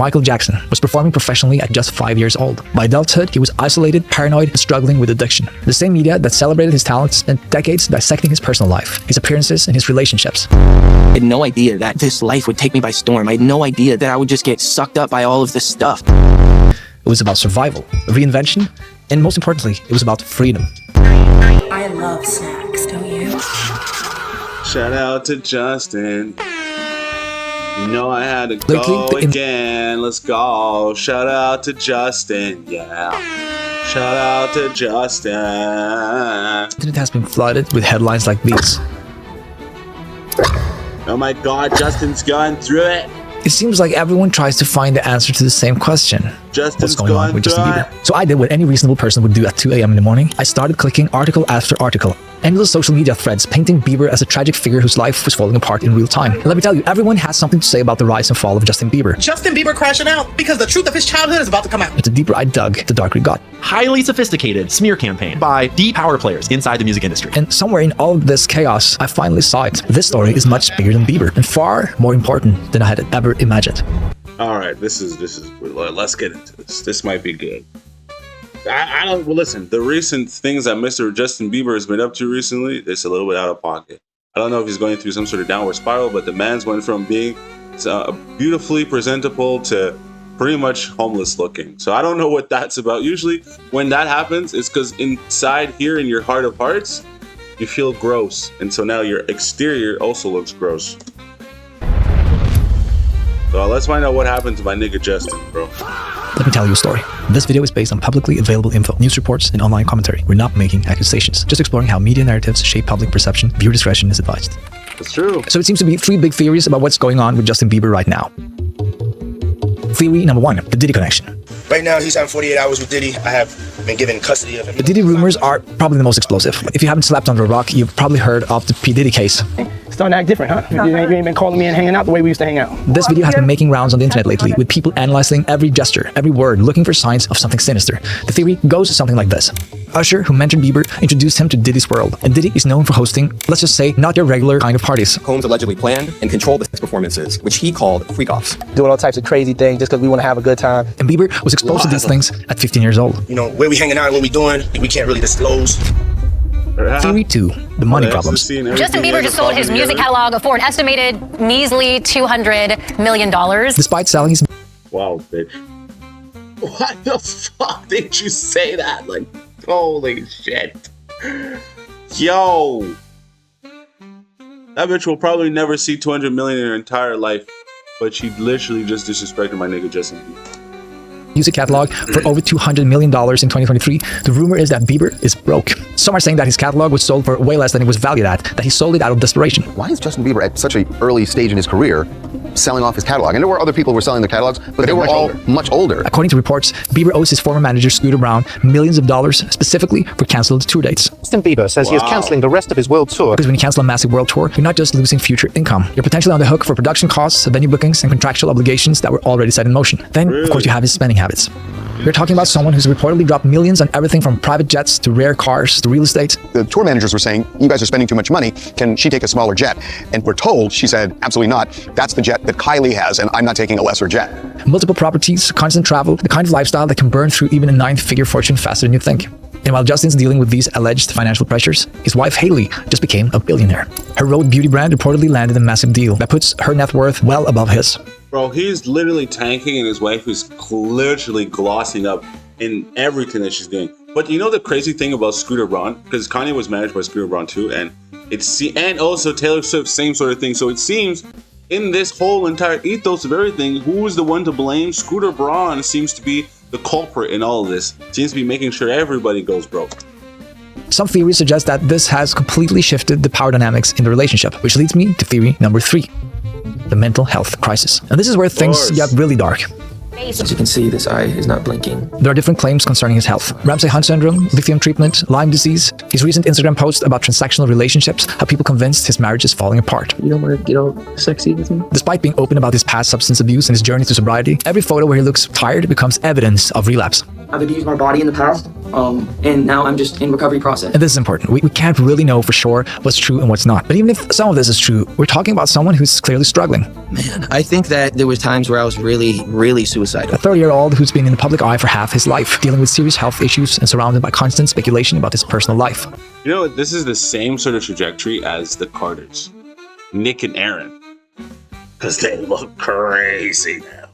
Michael Jackson was performing professionally at just 5 years old. By adulthood, he was isolated, paranoid, and struggling with addiction. The same media that celebrated his talents spent decades dissecting his personal life, his appearances, and his relationships. I had no idea that this life would take me by storm. I had no idea that I would just get sucked up by all of this stuff. It was about survival, reinvention, and most importantly, it was about freedom. I love snacks, don't you? Shout out to Justin. You know I had to go again. Let's go. Shout out to Justin. Yeah. Shout out to Justin. The internet has been flooded with headlines like these. Oh my God, Justin's going through it. It seems like everyone tries to find the answer to the same question. What's going on with Justin Bieber? So I did what any reasonable person would do at 2 a.m. in the morning. I started clicking article after article, endless social media threads painting Bieber as a tragic figure whose life was falling apart in real time. And let me tell you, everyone has something to say about the rise and fall of Justin Bieber. Justin Bieber crashing out because the truth of his childhood is about to come out. But the deeper I dug, the darker it got. Highly sophisticated smear campaign by deep power players inside the music industry. And somewhere in all of this chaos, I finally saw it. This story is much bigger than Bieber and far more important than I had ever imagined. All right, this is. Let's get into this. This might be good. I don't. Well, listen. The recent things that Mr. Justin Bieber has been up to recently, it's a little bit out of pocket. I don't know if he's going through some sort of downward spiral, but the man's went from being beautifully presentable to pretty much homeless looking. So I don't know what that's about. Usually, when that happens, it's because inside here in your heart of hearts, you feel gross, and so now your exterior also looks gross. So let's find out what happened to my nigga Justin, bro. Let me tell you a story. This video is based on publicly available info, news reports, and online commentary. We're not making accusations, just exploring how media narratives shape public perception. Viewer discretion is advised. That's true. So it seems to be 3 big theories about what's going on with Justin Bieber right now. Theory number 1, the Diddy connection. Right now, he's having 48 hours with Diddy. I have been given custody of him. The Diddy rumors are probably the most explosive. If you haven't slept under a rock, you've probably heard of the P. Diddy case. Starting to act different, huh? You ain't been calling me and hanging out the way we used to hang out. This video has been making rounds on the internet lately, with people analyzing every gesture, every word, looking for signs of something sinister. The theory goes something like this. Usher, who mentored Bieber, introduced him to Diddy's world, and Diddy is known for hosting, let's just say, not your regular kind of parties. Combs allegedly planned and controlled the performances, which he called freak-offs. Doing all types of crazy things just because we want to have a good time. And Bieber was exposed to these things at 15 years old. You know, where we hanging out and what we doing, we can't really disclose. Theory 2, the money problems. Justin Bieber just sold his music catalog for an estimated measly $200 million. Despite selling his... Wow, bitch. What the fuck did you say that? Like, holy shit. Yo. That bitch will probably never see 200 million in her entire life, but she literally just disrespected my nigga Justin Bieber. Music catalog for over $200 million in 2023. The rumor is that Bieber is broke. Some are saying that his catalog was sold for way less than it was valued at, that he sold it out of desperation. Why is Justin Bieber at such an early stage in his career selling off his catalog? And there were other people who were selling their catalogs, but they were all much older. According to reports, Bieber owes his former manager Scooter Braun millions of dollars specifically for canceled tour dates. Justin Bieber says he is canceling the rest of his world tour. Because when you cancel a massive world tour, you're not just losing future income. You're potentially on the hook for production costs, venue bookings, and contractual obligations that were already set in motion. Then, of course, you have his spending habits. We're talking about someone who's reportedly dropped millions on everything from private jets to rare cars to real estate. The tour managers were saying, you guys are spending too much money. Can she take a smaller jet? And we're told, she said, absolutely not. That's the jet that Kylie has, and I'm not taking a lesser jet. Multiple properties, constant travel, the kind of lifestyle that can burn through even a 9-figure fortune faster than you think. And while Justin's dealing with these alleged financial pressures, his wife Hailey just became a billionaire. Her Rode beauty brand reportedly landed a massive deal that puts her net worth well above his. Bro, he's literally tanking and his wife is literally glossing up in everything that she's doing. But you know the crazy thing about Scooter Braun? Because Kanye was managed by Scooter Braun too, and also Taylor Swift, same sort of thing. So it seems in this whole entire ethos of everything, who is the one to blame? Scooter Braun seems to be the culprit in all of this. Seems to be making sure everybody goes broke. Some theories suggest that this has completely shifted the power dynamics in the relationship, which leads me to theory number 3, the mental health crisis. And this is where things get really dark. As you can see, this eye is not blinking. There are different claims concerning his health. Ramsay-Hunt syndrome, lithium treatment, Lyme disease, his recent Instagram post about transactional relationships, how people convinced his marriage is falling apart. You don't want to get all sexy with me? Despite being open about his past substance abuse and his journey to sobriety, every photo where he looks tired becomes evidence of relapse. I've abused my body in the past. and now I'm just in recovery process. And this is important. We can't really know for sure what's true and what's not. But even if some of this is true, we're talking about someone who's clearly struggling. Man, I think that there was times where I was really, really suicidal. A 30-year-old who's been in the public eye for half his life, dealing with serious health issues and surrounded by constant speculation about his personal life. You know, this is the same sort of trajectory as the Carters, Nick and Aaron, because they look crazy now.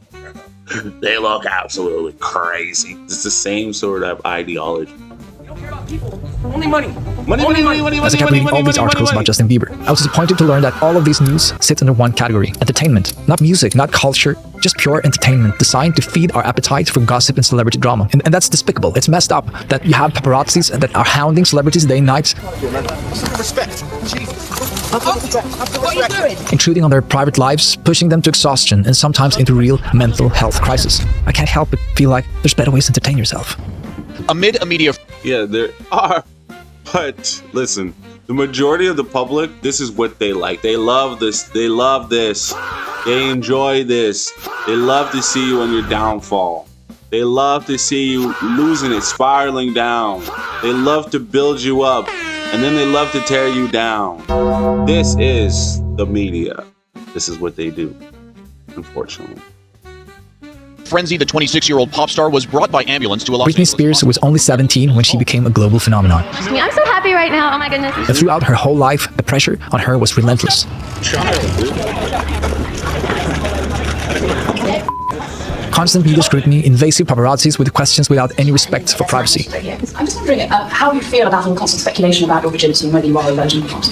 They look absolutely crazy. It's the same sort of ideology. You don't care about people. Only money. As I kept reading all these articles about Justin Bieber, I was disappointed to learn that all of these news sit under one category: entertainment. Not music, not culture, just pure entertainment designed to feed our appetite for gossip and celebrity drama. And that's despicable. It's messed up that you have paparazzis that are hounding celebrities day and night, intruding on their private lives, pushing them to exhaustion and sometimes into real mental health crisis. I can't help but feel like there's better ways to entertain yourself. Amid a media... Yeah, there are. But listen, the majority of the public, this is what they like. They love this. They love this. They enjoy this. They love to see you on your downfall. They love to see you losing it, spiraling down. They love to build you up, and then they love to tear you down. This is the media. This is what they do, unfortunately. Frenzy, the 26-year-old pop star, was brought by ambulance to a Los Britney Spears was only 17 when she became a global phenomenon. I'm so happy right now. Oh my goodness. And throughout her whole life, the pressure on her was relentless. Constant media scrutiny, invasive paparazzis with questions without any respect for privacy. I'm just wondering how you feel about the constant speculation about your virginity and whether you are a virgin or not.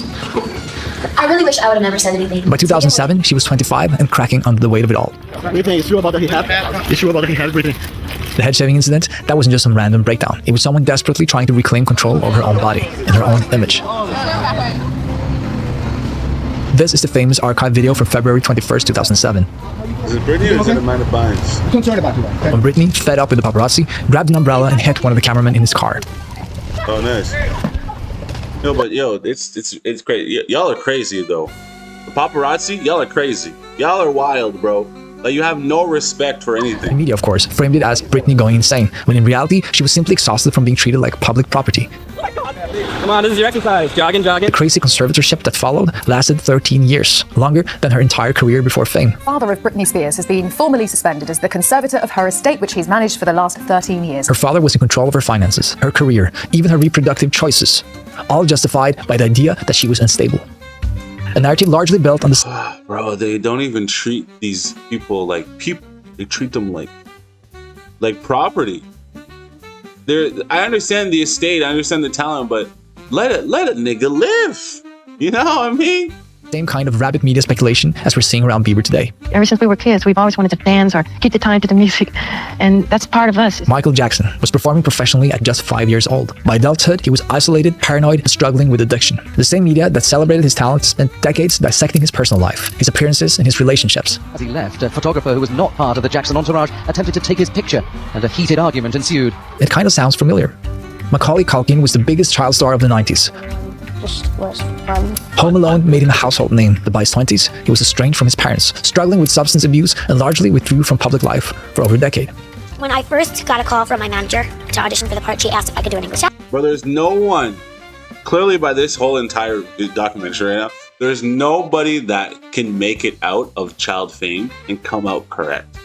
I really wish I would have never said anything. By 2007, she was 25 and cracking under the weight of it all. Everything is true about that he had. It's true about that he had everything. The head shaving incident, that wasn't just some random breakdown. It was someone desperately trying to reclaim control over her own body and her own image. This is the famous archive video from February 21st, 2007. Is it Britney or is it Amanda Bynes? I'm concerned about you. When Britney, fed up with the paparazzi, grabbed an umbrella and hit one of the cameramen in his car. Oh, nice. No, but yo, it's crazy. Y'all are crazy though. The paparazzi, y'all are crazy. Y'all are wild, bro. Like, you have no respect for anything. The media, of course, framed it as Britney going insane, when in reality, she was simply exhausted from being treated like public property. Come on, this is your exercise. Jogging. The crazy conservatorship that followed lasted 13 years, longer than her entire career before fame. Father of Britney Spears has been formally suspended as the conservator of her estate, which he's managed for the last 13 years. Her father was in control of her finances, her career, even her reproductive choices, all justified by the idea that she was unstable. A narrative largely built on this. Bro, they don't even treat these people like people. They treat them like property. I understand the estate, I understand the talent, but let a nigga live. You know what I mean? Same kind of rabid media speculation as we're seeing around Bieber today. Ever since we were kids, we've always wanted to dance or keep the time to the music, and that's part of us. Michael Jackson was performing professionally at just 5 years old. By adulthood, he was isolated, paranoid, and struggling with addiction. The same media that celebrated his talents spent decades dissecting his personal life, his appearances, and his relationships. As he left, a photographer who was not part of the Jackson entourage attempted to take his picture, and a heated argument ensued. It kind of sounds familiar. Macaulay Culkin was the biggest child star of the 90s. Home Alone made him a household name, but by his 20s, he was estranged from his parents, struggling with substance abuse, and largely withdrew from public life for over a decade. When I first got a call from my manager to audition for the part, she asked if I could do an English accent. Bro, there's no one, clearly by this whole entire documentary right now, there's nobody that can make it out of child fame and come out correct.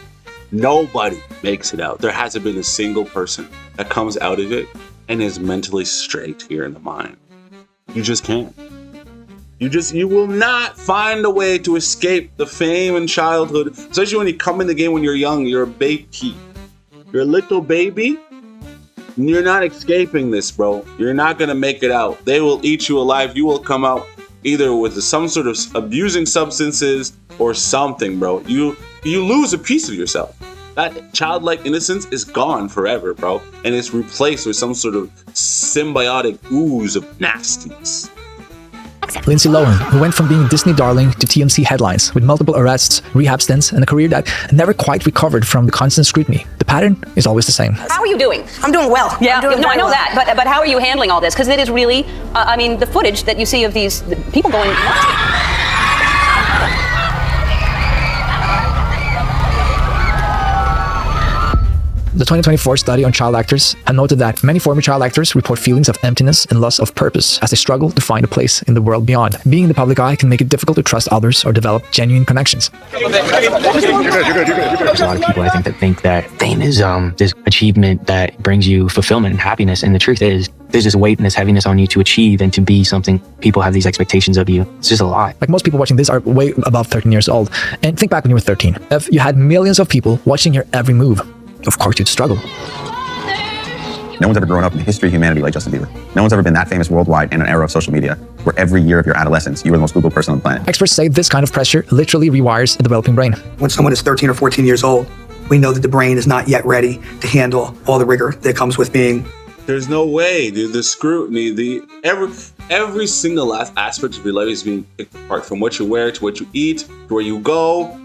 Nobody makes it out. There hasn't been a single person that comes out of it and is mentally straight here in the mind. You just can't. You will not find a way to escape the fame and childhood, especially when you come in the game when you're young, you're a baby. You're a little baby, and you're not escaping this, bro. You're not gonna make it out. They will eat you alive. You will come out either with some sort of abusing substances or something, bro. You lose a piece of yourself. That childlike innocence is gone forever, bro. And it's replaced with some sort of symbiotic ooze of nastiness. Lindsay Lohan, who went from being Disney darling to TMZ headlines with multiple arrests, rehab stints, and a career that never quite recovered from the constant scrutiny. The pattern is always the same. How are you doing? I'm doing well. Yeah, I know that. But how are you handling all this? Because it is really, I mean, the footage that you see of these people going. The 2024 study on child actors had noted that many former child actors report feelings of emptiness and loss of purpose as they struggle to find a place in the world beyond. Being in the public eye can make it difficult to trust others or develop genuine connections. There's a lot of people, I think that fame is this achievement that brings you fulfillment and happiness. And the truth is, there's this weight and this heaviness on you to achieve and to be something. People have these expectations of you. It's just a lot. Like most people watching this are way above 13 years old. And think back when you were 13. If you had millions of people watching your every move, of course you'd struggle. No one's ever grown up in the history of humanity like Justin Bieber. No one's ever been that famous worldwide in an era of social media where every year of your adolescence, you were the most Googled person on the planet. Experts say this kind of pressure literally rewires a developing brain. When someone is 13 or 14 years old, we know that the brain is not yet ready to handle all the rigor that comes with being. There's no way, dude. The scrutiny, every single aspect of your life is being picked apart, from what you wear to what you eat to where you go.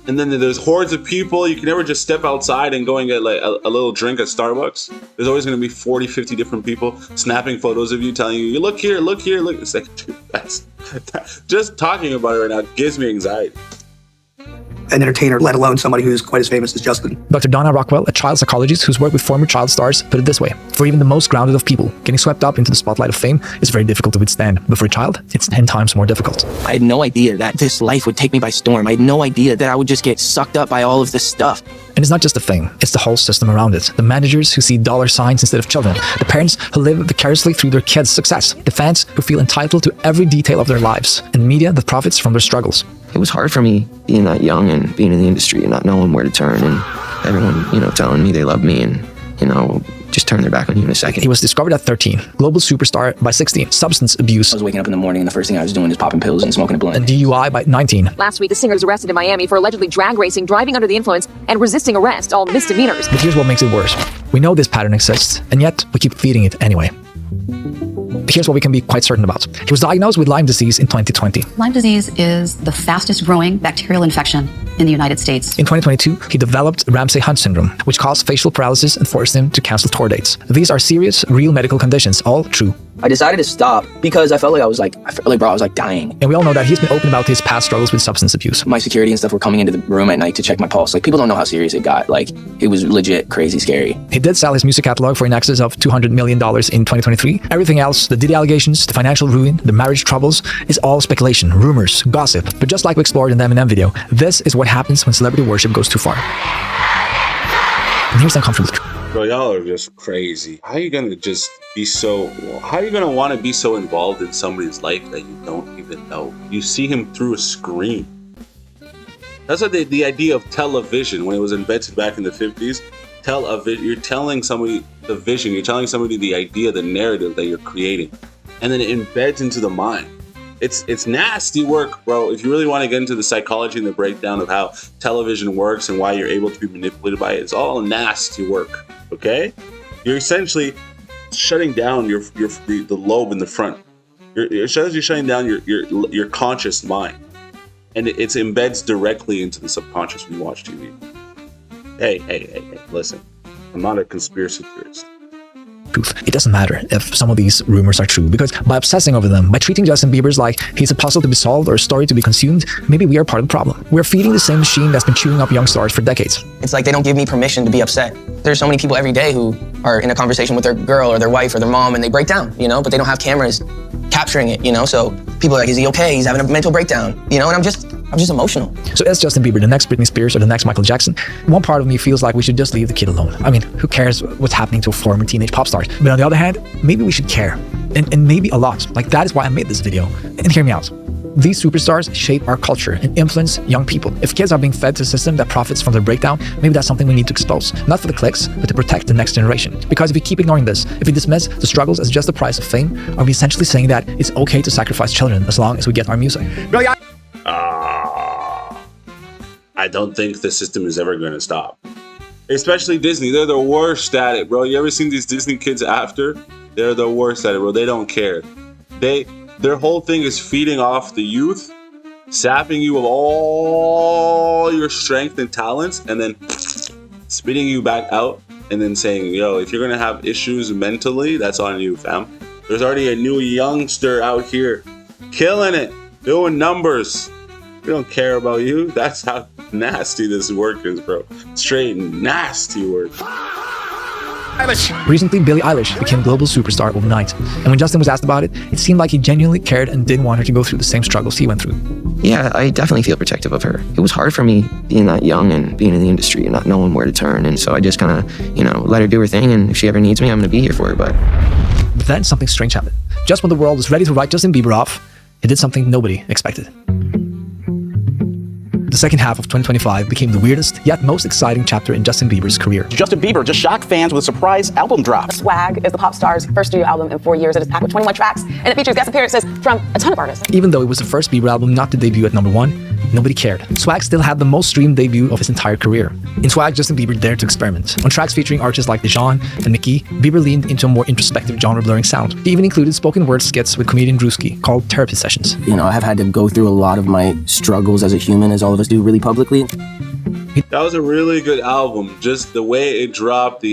And then there's hordes of people. You can never just step outside and go and get like a little drink at Starbucks. There's always going to be 40, 50 different people snapping photos of you, telling you, look here, look here, look. It's like, dude, just talking about it right now gives me anxiety. An entertainer, let alone somebody who's quite as famous as Justin. Dr. Donna Rockwell, a child psychologist who's worked with former child stars, put it this way. For even the most grounded of people, getting swept up into the spotlight of fame is very difficult to withstand. But for a child, it's 10 times more difficult. I had no idea that this life would take me by storm. I had no idea that I would just get sucked up by all of this stuff. And it's not just the fame, it's the whole system around it. The managers who see dollar signs instead of children. The parents who live vicariously through their kids' success. The fans who feel entitled to every detail of their lives. And media that profits from their struggles. It was hard for me being that young and being in the industry and not knowing where to turn, and everyone, telling me they love me and, just turn their back on you in a second. He was discovered at 13, global superstar by 16, substance abuse. I was waking up in the morning and the first thing I was doing is popping pills and smoking a blunt. And DUI by 19. Last week, the singer was arrested in Miami for allegedly drag racing, driving under the influence, and resisting arrest, all misdemeanors. But here's what makes it worse. We know this pattern exists, and yet we keep feeding it anyway. Here's what we can be quite certain about. He was diagnosed with Lyme disease in 2020. Lyme disease is the fastest growing bacterial infection in the United States. In 2022, he developed Ramsay-Hunt syndrome, which caused facial paralysis and forced him to cancel tour dates. These are serious, real medical conditions, all true. I decided to stop because I felt like I was dying. And we all know that he's been open about his past struggles with substance abuse. My security and stuff were coming into the room at night to check my pulse. People don't know how serious it got. It was legit crazy scary. He did sell his music catalog for in excess of $200 million in 2023. Everything else, the Diddy allegations, the financial ruin, the marriage troubles, is all speculation, rumors, gossip. But just like we explored in the Eminem video, this is what happens when celebrity worship goes too far. And here's the uncomfortable truth. Bro, y'all are just crazy. How are you gonna just be so... How are you gonna want to be so involved in somebody's life that you don't even know? You see him through a screen. That's what the idea of television, when it was invented back in the 50s, you're telling somebody the vision, you're telling somebody the idea, the narrative that you're creating. And then it embeds into the mind. It's nasty work, bro. If you really want to get into the psychology and the breakdown of how television works and why you're able to be manipulated by it, it's all nasty work, okay? You're essentially shutting down the lobe in the front. You're shutting down your conscious mind. And it embeds directly into the subconscious when you watch TV. Hey, listen. I'm not a conspiracy theorist. It doesn't matter if some of these rumors are true, because by obsessing over them, by treating Justin Bieber's like he's a puzzle to be solved or a story to be consumed, maybe we are part of the problem. We're feeding the same machine that's been chewing up young stars for decades. It's like they don't give me permission to be upset. There's so many people every day who are in a conversation with their girl or their wife or their mom and they break down, but they don't have cameras capturing it, so people are like, is he okay? He's having a mental breakdown, and I'm just emotional. So is Justin Bieber the next Britney Spears or the next Michael Jackson? One part of me feels like we should just leave the kid alone. I mean, who cares what's happening to a former teenage pop star? But on the other hand, maybe we should care. And maybe a lot. That is why I made this video. And hear me out. These superstars shape our culture and influence young people. If kids are being fed to a system that profits from their breakdown, maybe that's something we need to expose. Not for the clicks, but to protect the next generation. Because if we keep ignoring this, if we dismiss the struggles as just the price of fame, are we essentially saying that it's okay to sacrifice children as long as we get our music? I don't think the system is ever going to stop. Especially Disney. They're the worst at it, bro. You ever seen these Disney kids after? They're the worst at it, bro. They don't care. Their whole thing is feeding off the youth, sapping you of all your strength and talents, and then spitting you back out, and then saying, yo, if you're going to have issues mentally, that's on you, fam. There's already a new youngster out here killing it, doing numbers. We don't care about you. That's how nasty this work is, bro. Straight nasty work. Recently, Billie Eilish became a global superstar overnight. And when Justin was asked about it, it seemed like he genuinely cared and didn't want her to go through the same struggles he went through. Yeah, I definitely feel protective of her. It was hard for me being that young and being in the industry and not knowing where to turn. And so I just kind of, let her do her thing. And if she ever needs me, I'm going to be here for her. But then something strange happened. Just when the world was ready to write Justin Bieber off, it did something nobody expected. The second half of 2025 became the weirdest, yet most exciting chapter in Justin Bieber's career. Justin Bieber just shocked fans with a surprise album drop. Swag is the pop star's first studio album in 4 years. It is packed with 21 tracks, and it features guest appearances from a ton of artists. Even though it was the first Bieber album not to debut at #1, nobody cared. Swag still had the most streamed debut of his entire career. In Swag, Justin Bieber dared to experiment. On tracks featuring artists like Dejan and Nicki, Bieber leaned into a more introspective genre-blurring sound. He even included spoken word skits with comedian Drewski called therapy sessions. I have had to go through a lot of my struggles as a human, as all of us do, really publicly. That was a really good album. Just the way it dropped,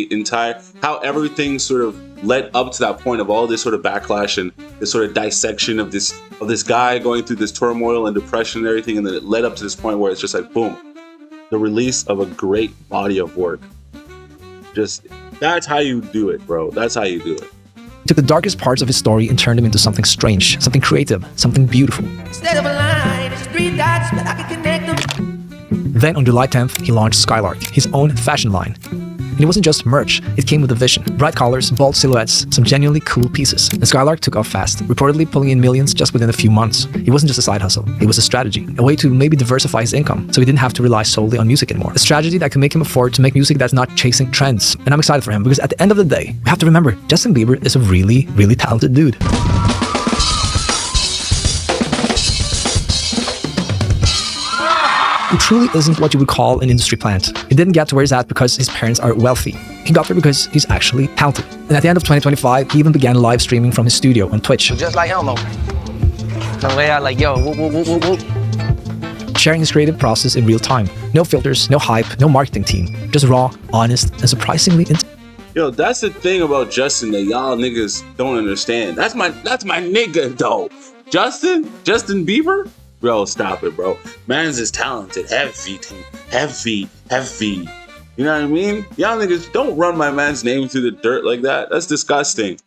how everything sort of led up to that point of all this sort of backlash and this sort of dissection of this guy going through this turmoil and depression and everything, and then it led up to this point where it's just like boom, the release of a great body of work. That's how you do it, bro. That's how you do it. He took the darkest parts of his story and turned them into something strange, something creative, something beautiful. Instead of a line, it's 3 dots, but I can connect them. Then on July 10th, he launched Skylark, his own fashion line. And it wasn't just merch, it came with a vision. Bright colors, bold silhouettes, some genuinely cool pieces. And Skylark took off fast, reportedly pulling in millions just within a few months. It wasn't just a side hustle, it was a strategy, a way to maybe diversify his income, so he didn't have to rely solely on music anymore. A strategy that could make him afford to make music that's not chasing trends. And I'm excited for him, because at the end of the day, we have to remember, Justin Bieber is a really, really talented dude. He truly isn't what you would call an industry plant. He didn't get to where he's at because his parents are wealthy. He got there because he's actually talented. And at the end of 2025, he even began live streaming from his studio on Twitch. Just like Elmo. The way I like, yo, whoop, whoop, whoop, whoop, whoop. Sharing his creative process in real time. No filters, no hype, no marketing team. Just raw, honest, and surprisingly Yo, that's the thing about Justin that y'all niggas don't understand. That's my nigga though. Justin Bieber? Bro, stop it, bro. Man's is talented. Heavy. You know what I mean? Y'all niggas don't run my man's name through the dirt like that. That's disgusting.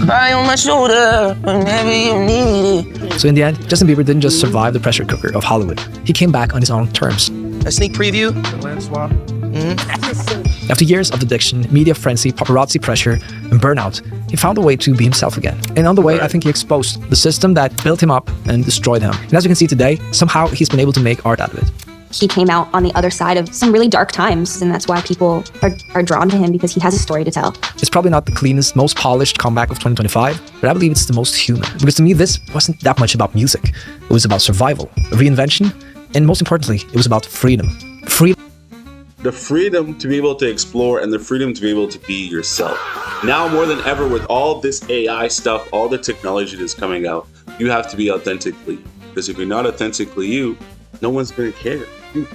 Cry on my shoulder whenever you need it. So in the end, Justin Bieber didn't just survive the pressure cooker of Hollywood. He came back on his own terms. A sneak preview. After years of addiction, media frenzy, paparazzi pressure, and burnout, he found a way to be himself again. And on the way, I think he exposed the system that built him up and destroyed him. And as you can see today, somehow he's been able to make art out of it. He came out on the other side of some really dark times, and that's why people are drawn to him, because he has a story to tell. It's probably not the cleanest, most polished comeback of 2025, but I believe it's the most human. Because to me, this wasn't that much about music. It was about survival, reinvention, and most importantly, it was about freedom. The freedom to be able to explore and the freedom to be able to be yourself. Now more than ever, with all this AI stuff, all the technology that's coming out, you have to be authentically you. Because if you're not authentically you, no one's going to care.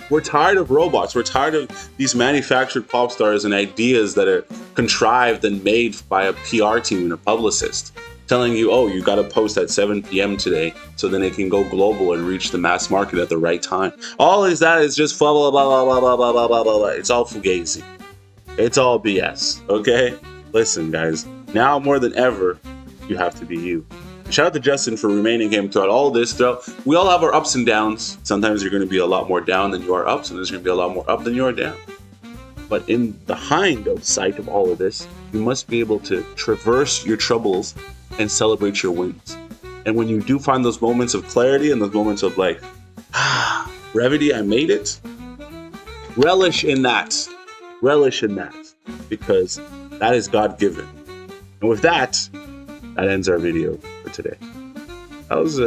We're tired of robots. We're tired of these manufactured pop stars and ideas that are contrived and made by a PR team and a publicist, telling you, oh, you got to post at 7 p.m. today so then it can go global and reach the mass market at the right time. All is that is just blah, blah, blah, blah, blah, blah, blah, blah, blah, blah. It's all fugazi. It's all BS, okay? Listen, guys, now more than ever, you have to be you. Shout out to Justin for remaining him throughout all this. We all have our ups and downs. Sometimes you're going to be a lot more down than you are up. Sometimes you're going to be a lot more up than you are down. But in the sight of all of this, you must be able to traverse your troubles and celebrate your wins. And when you do find those moments of clarity and those moments of like, brevity, I made it. Relish in that, because that is God-given. And with that ends our video for today. That was